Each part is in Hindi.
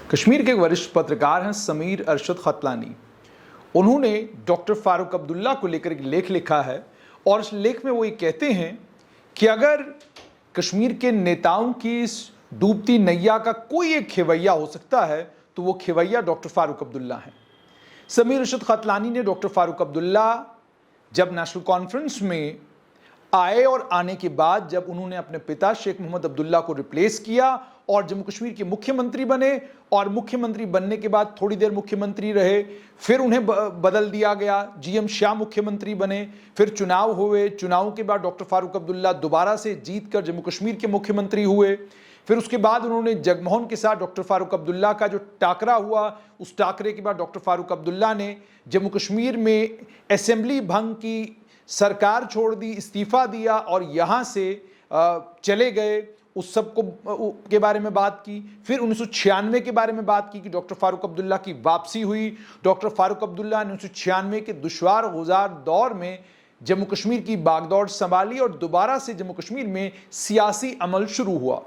कश्मीर के एक वरिष्ठ पत्रकार हैं समीर अरशद खतलानी। उन्होंने डॉक्टर फारूक अब्दुल्ला को लेकर एक लेख लिखा है और उस लेख में वो ये कहते हैं कि अगर कश्मीर के नेताओं की इस डूबती नैया का कोई एक खेवैया हो सकता है तो वो खेवैया डॉक्टर फारूक अब्दुल्ला हैं। समीर अरशद खतलानी ने डॉक्टर फारूक अब्दुल्ला जब नेशनल कॉन्फ्रेंस में आए और आने के बाद जब उन्होंने अपने पिता शेख मोहम्मद अब्दुल्ला को रिप्लेस किया और जम्मू कश्मीर के मुख्यमंत्री बने और मुख्यमंत्री बनने के बाद थोड़ी देर मुख्यमंत्री रहे, फिर उन्हें बदल दिया गया, जीएम शाह मुख्यमंत्री बने, फिर चुनाव हुए, चुनाव के बाद डॉक्टर फारूक अब्दुल्ला दोबारा से जीतकर जम्मू कश्मीर के मुख्यमंत्री हुए। फिर उसके बाद उन्होंने जगमोहन के साथ डॉक्टर फारूक अब्दुल्ला का जो टाकरा हुआ, उस टाकरे के बाद डॉक्टर फारूक अब्दुल्ला ने जम्मू कश्मीर में असेंबली भंग की, सरकार छोड़ दी, इस्तीफा दिया और यहाँ से चले गए। उस सब को के बारे में बात की। फिर 1996 के बारे में बात की कि डॉक्टर फारूक अब्दुल्ला की वापसी हुई। डॉक्टर फारूक अब्दुल्ला ने 1996 के दुश्वार गुजार दौर में जम्मू कश्मीर की बागडोर संभाली और दोबारा से जम्मू कश्मीर में सियासी अमल शुरू हुआ।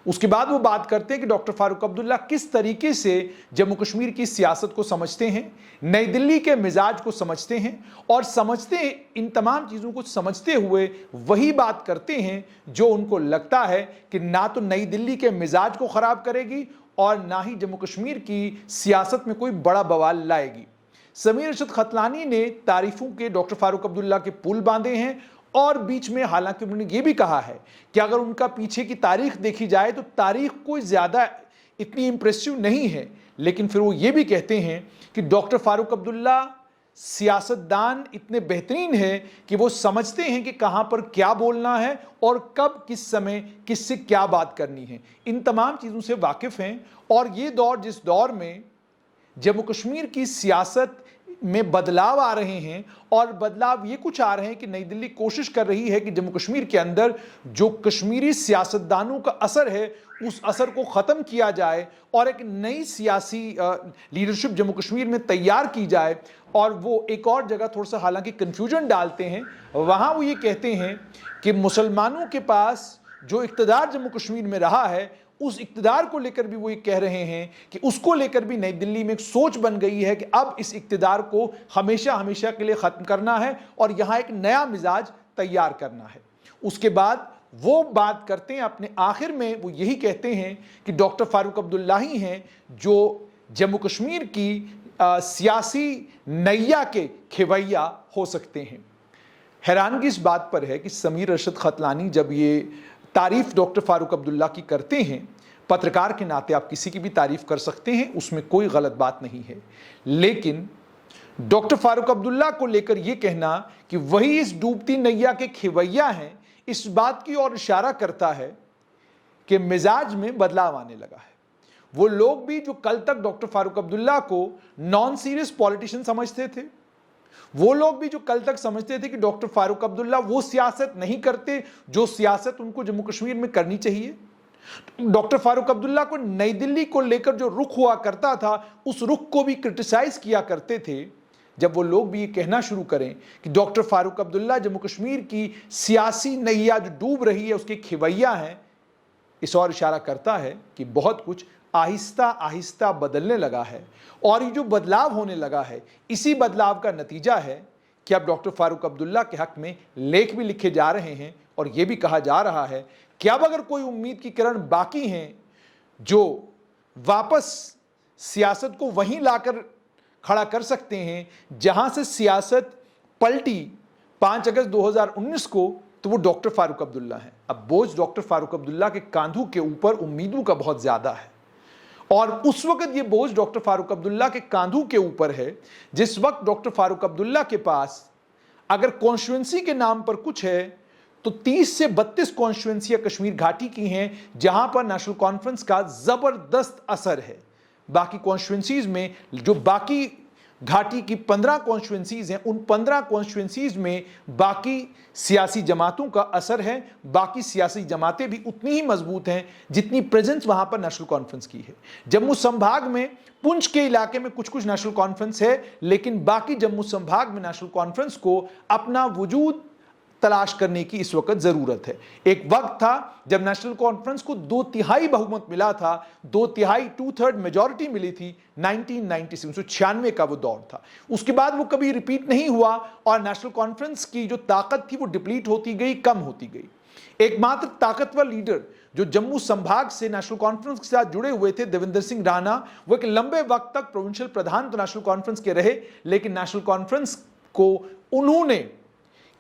उसके बाद वो बात करते हैं कि डॉक्टर फारूक अब्दुल्ला किस तरीके से जम्मू कश्मीर की सियासत को समझते हैं, नई दिल्ली के मिजाज को समझते हैं और समझते हैं, इन तमाम चीज़ों को समझते हुए वही बात करते हैं जो उनको लगता है कि ना तो नई दिल्ली के मिजाज को ख़राब करेगी और ना ही जम्मू कश्मीर की सियासत में कोई बड़ा बवाल लाएगी। समीर अरशद खतलानी ने तारीफों के डॉक्टर फारूक अब्दुल्ला के पुल बांधे हैं और बीच में हालांकि उन्होंने ये भी कहा है कि अगर उनका पीछे की तारीख देखी जाए तो तारीख कोई ज़्यादा इतनी इंप्रेसिव नहीं है, लेकिन फिर वो ये भी कहते हैं कि डॉक्टर फारूक अब्दुल्ला सियासतदान इतने बेहतरीन है कि वो समझते हैं कि कहाँ पर क्या बोलना है और कब किस समय किससे क्या बात करनी है। इन तमाम चीज़ों से वाकिफ़ हैं और ये दौर जिस दौर में जम्मू कश्मीर की सियासत में बदलाव आ रहे हैं और बदलाव ये कुछ आ रहे हैं कि नई दिल्ली कोशिश कर रही है कि जम्मू कश्मीर के अंदर जो कश्मीरी सियासतदानों का असर है उस असर को ख़त्म किया जाए और एक नई सियासी लीडरशिप जम्मू कश्मीर में तैयार की जाए। और वो एक और जगह थोड़ा सा हालांकि कन्फ्यूजन डालते हैं, वहाँ वो ये कहते हैं कि मुसलमानों के पास जो इक़्तिदार जम्मू कश्मीर में रहा है उस इक़्तिदार को लेकर भी वो ये कह रहे हैं कि उसको लेकर भी नई दिल्ली में एक सोच बन गई है कि अब इस इक़्तिदार को हमेशा हमेशा के लिए ख़त्म करना है और यहाँ एक नया मिजाज तैयार करना है। उसके बाद वो बात करते हैं, अपने आखिर में वो यही कहते हैं कि डॉक्टर फारूक अब्दुल्ला ही हैं जो जम्मू कश्मीर की सियासी नैया के खेवैया हो सकते हैं। हैरानगी इस बात पर है कि समीर अरशद खतलानी जब ये तारीफ़ डॉक्टर फारूक अब्दुल्ला की करते हैं, पत्रकार के नाते आप किसी की भी तारीफ़ कर सकते हैं, उसमें कोई गलत बात नहीं है, लेकिन डॉक्टर फारूक अब्दुल्ला को लेकर यह कहना कि वही इस डूबती नैया के खेवैया हैं, इस बात की ओर इशारा करता है कि मिजाज में बदलाव आने लगा है। वो लोग भी जो कल तक डॉक्टर फारूक अब्दुल्ला को नॉन सीरियस पॉलिटिशियन समझते थे, वो लोग भी जो कल तक समझते थे कि डॉक्टर फारूक अब्दुल्ला वो सियासत नहीं करते जो सियासत उनको जम्मू कश्मीर में करनी चाहिए, डॉक्टर फारूक अब्दुल्ला को नई दिल्ली को लेकर जो रुख हुआ करता था उस रुख को भी क्रिटिसाइज किया करते थे, जब वो लोग भी ये कहना शुरू करें कि डॉक्टर फारूक अब्दुल्ला जम्मू कश्मीर की सियासी नैया जो डूब रही है उसके खेवैया हैं, इस और इशारा करता है कि बहुत कुछ आहिस्ता आहिस्ता बदलने लगा है और ये जो बदलाव होने लगा है इसी बदलाव का नतीजा है कि अब डॉक्टर फारूक अब्दुल्ला के हक में लेख भी लिखे जा रहे हैं और ये भी कहा जा रहा है कि अब अगर कोई उम्मीद की किरण बाकी हैं जो वापस सियासत को वहीं लाकर खड़ा कर सकते हैं जहां से सियासत पलटी 5 अगस्त 2019 को, तो वो डॉक्टर फारूक अब्दुल्ला हैं। अब बोझ डॉक्टर फारूक अब्दुल्ला के कांधों के ऊपर उम्मीदों का बहुत ज़्यादा है और उस वक्त ये बोझ डॉक्टर फारूक अब्दुल्ला के कांधों के ऊपर है जिस वक्त डॉक्टर फारूक अब्दुल्ला के पास अगर कॉन्स्टिट्यूएंसी के नाम पर कुछ है तो 30 से 32 कॉन्स्टिट्यूएंसियां कश्मीर घाटी की हैं जहां पर नेशनल कॉन्फ्रेंस का ज़बरदस्त असर है। बाकी कॉन्स्टिट्यूएंसीज में जो बाकी घाटी की 15 कॉन्स्टिट्यूएंसीज हैं, उन 15 कॉन्स्टिट्यूएंसीज में बाकी सियासी जमातों का असर है। बाकी सियासी जमातें भी उतनी ही मजबूत हैं जितनी प्रेजेंस वहां पर नेशनल कॉन्फ्रेंस की है। जम्मू संभाग में पुंछ के इलाके में कुछ कुछ नेशनल कॉन्फ्रेंस है, लेकिन बाकी जम्मू संभाग में नेशनल कॉन्फ्रेंस को अपना वजूद तलाश करने की इस वक्त जरूरत है। एक वक्त था जब नेशनल कॉन्फ्रेंस को 2/3 बहुमत मिला था, 2/3 2/3 मेजॉरिटी मिली थी। 1996 का वो दौर था। उसके बाद वो कभी रिपीट नहीं हुआ और नेशनल कॉन्फ्रेंस की जो ताकत थी वो डिप्लीट होती गई, कम होती गई। एकमात्र ताकतवर लीडर जो जम्मू संभाग से नेशनल कॉन्फ्रेंस के साथ जुड़े हुए थे, देवेंद्र सिंह राणा, वो एक लंबे वक्त तक प्रोविंशियल प्रधान तो नेशनल कॉन्फ्रेंस के रहे, लेकिन नेशनल कॉन्फ्रेंस को उन्होंने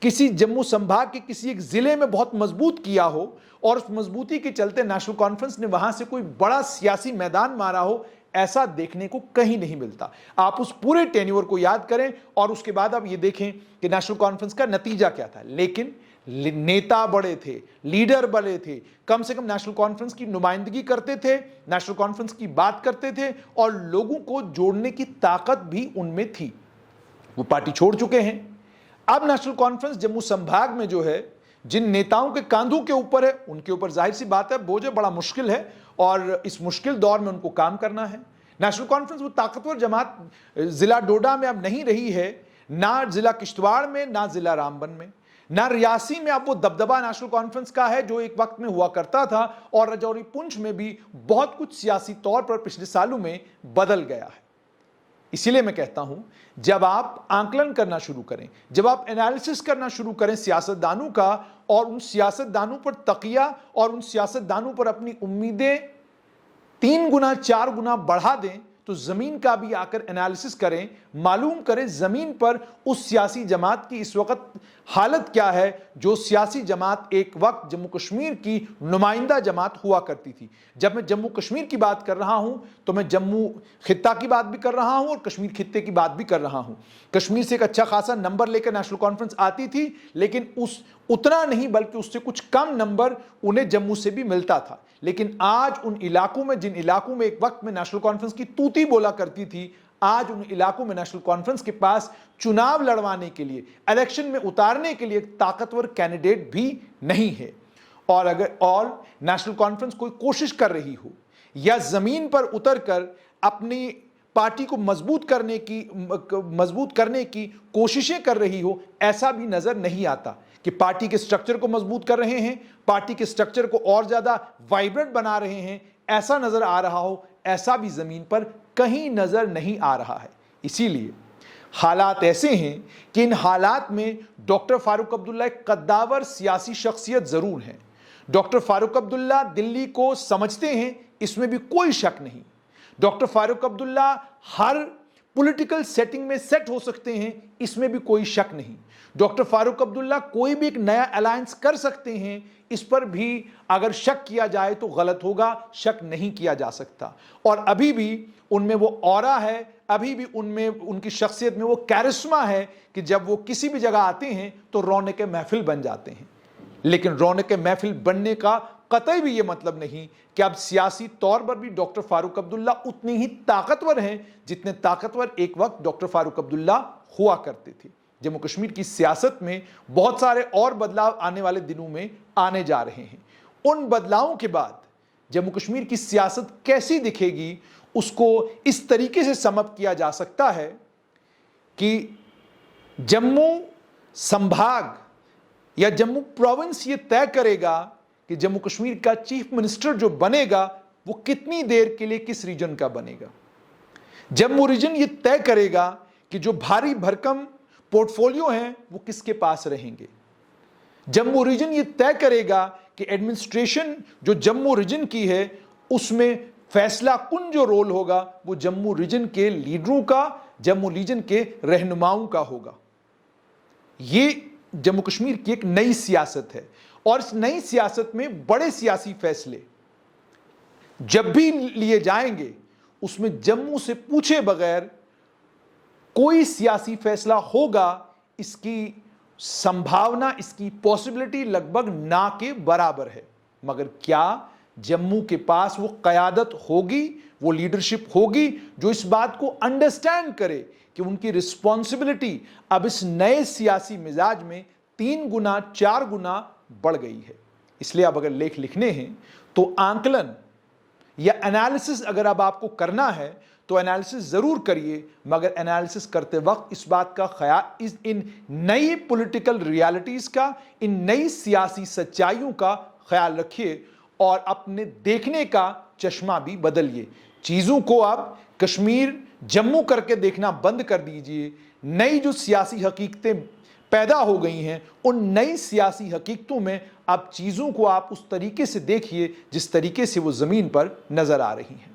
किसी जम्मू संभाग के किसी एक जिले में बहुत मजबूत किया हो और उस मजबूती के चलते नेशनल कॉन्फ्रेंस ने वहां से कोई बड़ा सियासी मैदान मारा हो, ऐसा देखने को कहीं नहीं मिलता। आप उस पूरे टेन्योर को याद करें और उसके बाद आप ये देखें कि नेशनल कॉन्फ्रेंस का नतीजा क्या था। लेकिन नेता बड़े थे, लीडर बड़े थे, कम से कम नेशनल कॉन्फ्रेंस की नुमाइंदगी करते थे, नेशनल कॉन्फ्रेंस की बात करते थे और लोगों को जोड़ने की ताकत भी उनमें थी। वो पार्टी छोड़ चुके हैं। अब नेशनल कॉन्फ्रेंस जम्मू संभाग में जो है, जिन नेताओं के कांधों के ऊपर है, उनके ऊपर जाहिर सी बात है बोझ बड़ा मुश्किल है और इस मुश्किल दौर में उनको काम करना है। नेशनल कॉन्फ्रेंस वो ताकतवर जमात जिला डोडा में अब नहीं रही है, ना जिला किश्तवाड़ में, ना जिला रामबन में, ना रियासी में अब वो दबदबा नेशनल कॉन्फ्रेंस का है जो एक वक्त में हुआ करता था। और राजौरी पुंछ में भी बहुत कुछ सियासी तौर पर पिछले सालों में बदल गया है। इसीलिए मैं कहता हूं, जब आप आंकलन करना शुरू करें, जब आप एनालिसिस करना शुरू करें सियासतदानों का और उन सियासतदानों पर तकिया और उन सियासतदानों पर अपनी उम्मीदें 3 गुना 4 गुना बढ़ा दें, तो जमीन का भी आकर एनालिसिस करें, मालूम करें जमीन पर उस सियासी जमात की इस वक्त हालत क्या है, जो सियासी जमात एक वक्त जम्मू कश्मीर की नुमाइंदा जमात हुआ करती थी। जब मैं जम्मू कश्मीर की बात कर रहा हूं तो मैं जम्मू खित्ता की बात भी कर रहा हूं और कश्मीर खित्ते की बात भी कर रहा हूं। कश्मीर से एक अच्छा खासा नंबर लेकर नेशनल कॉन्फ्रेंस आती थी, लेकिन उतना नहीं बल्कि उससे कुछ कम नंबर उन्हें जम्मू से भी मिलता था। लेकिन आज उन इलाकों में, जिन इलाकों में एक वक्त में नेशनल कॉन्फ्रेंस की तूती बोला करती थी, आज उन इलाकों में नेशनल कॉन्फ्रेंस के पास चुनाव लड़वाने के लिए, इलेक्शन में उतारने के लिए एक ताकतवर कैंडिडेट भी नहीं है। और अगर नेशनल कॉन्फ्रेंस कोई कोशिश कर रही हो या जमीन पर उतरकर अपनी पार्टी को मजबूत करने की कोशिशें कर रही हो, ऐसा भी नजर नहीं आता कि पार्टी के स्ट्रक्चर को मजबूत कर रहे हैं, पार्टी के स्ट्रक्चर को और ज्यादा वाइब्रेंट बना रहे हैं, ऐसा नजर आ रहा हो, ऐसा भी जमीन पर कहीं नजर नहीं आ रहा है। इसीलिए हालात ऐसे हैं कि इन हालात में डॉक्टर फारूक अब्दुल्ला एक कद्दावर सियासी शख्सियत जरूर हैं। डॉक्टर फारूक अब्दुल्ला दिल्ली को समझते हैं, इसमें भी कोई शक नहीं। डॉक्टर फारूक अब्दुल्ला हर पॉलिटिकल सेटिंग में सेट हो सकते हैं, इसमें भी कोई शक नहीं। डॉक्टर फारूक अब्दुल्ला कोई भी एक नया अलायंस कर सकते हैं, इस पर भी अगर शक किया जाए तो गलत होगा, शक नहीं किया जा सकता। और अभी भी उनमें वो ऑरा है, अभी भी उनमें, उनकी शख्सियत में वो कैरिस्मा है कि जब वो किसी भी जगह आते हैं तो रौनक महफिल बन जाते हैं। लेकिन रौनक महफिल बनने का कतई भी ये मतलब नहीं कि अब सियासी तौर पर भी डॉक्टर फारूक अब्दुल्ला उतने ही ताकतवर हैं जितने ताकतवर एक वक्त डॉक्टर फारूक अब्दुल्ला हुआ करते थे। जम्मू कश्मीर की सियासत में बहुत सारे और बदलाव आने वाले दिनों में आने जा रहे हैं। उन बदलावों के बाद जम्मू कश्मीर की सियासत कैसी दिखेगी, उसको इस तरीके से समअप किया जा सकता है कि जम्मू संभाग या जम्मू प्रोविंस ये तय करेगा कि जम्मू कश्मीर का चीफ मिनिस्टर जो बनेगा वो कितनी देर के लिए किस रीजन का बनेगा। जम्मू रीजन ये तय करेगा कि जो भारी भरकम पोर्टफोलियो हैं वो किसके पास रहेंगे। जम्मू रीजन ये तय करेगा कि एडमिनिस्ट्रेशन जो जम्मू रीजन की है उसमें फैसला कुन जो रोल होगा वो जम्मू रीजन के लीडरों का, जम्मू रीजन के रहनुमाओं का होगा। ये जम्मू कश्मीर की एक नई सियासत है और इस नई सियासत में बड़े सियासी फैसले जब भी लिए जाएंगे उसमें जम्मू से पूछे बगैर कोई सियासी फैसला होगा, इसकी संभावना, इसकी पॉसिबिलिटी लगभग ना के बराबर है। मगर क्या जम्मू के पास वो क़यादत होगी, वो लीडरशिप होगी जो इस बात को अंडरस्टैंड करे कि उनकी रिस्पॉन्सिबिलिटी अब इस नए सियासी मिजाज में 3 गुना 4 गुना बढ़ गई है। इसलिए अब अगर लेख लिखने हैं तो आंकलन या एनालिसिस अगर अब आपको करना है तो एनालिसिस ज़रूर करिए, मगर एनालिसिस करते वक्त इस बात का ख्याल, इन नई पॉलिटिकल रियलिटीज़ का, इन नई सियासी सच्चाइयों का ख्याल रखिए और अपने देखने का चश्मा भी बदलिए। चीज़ों को आप कश्मीर जम्मू करके देखना बंद कर दीजिए। नई जो सियासी हकीकतें पैदा हो गई हैं, उन नई सियासी हकीकतों में अब चीज़ों को आप उस तरीके से देखिए जिस तरीके से वो ज़मीन पर नज़र आ रही हैं।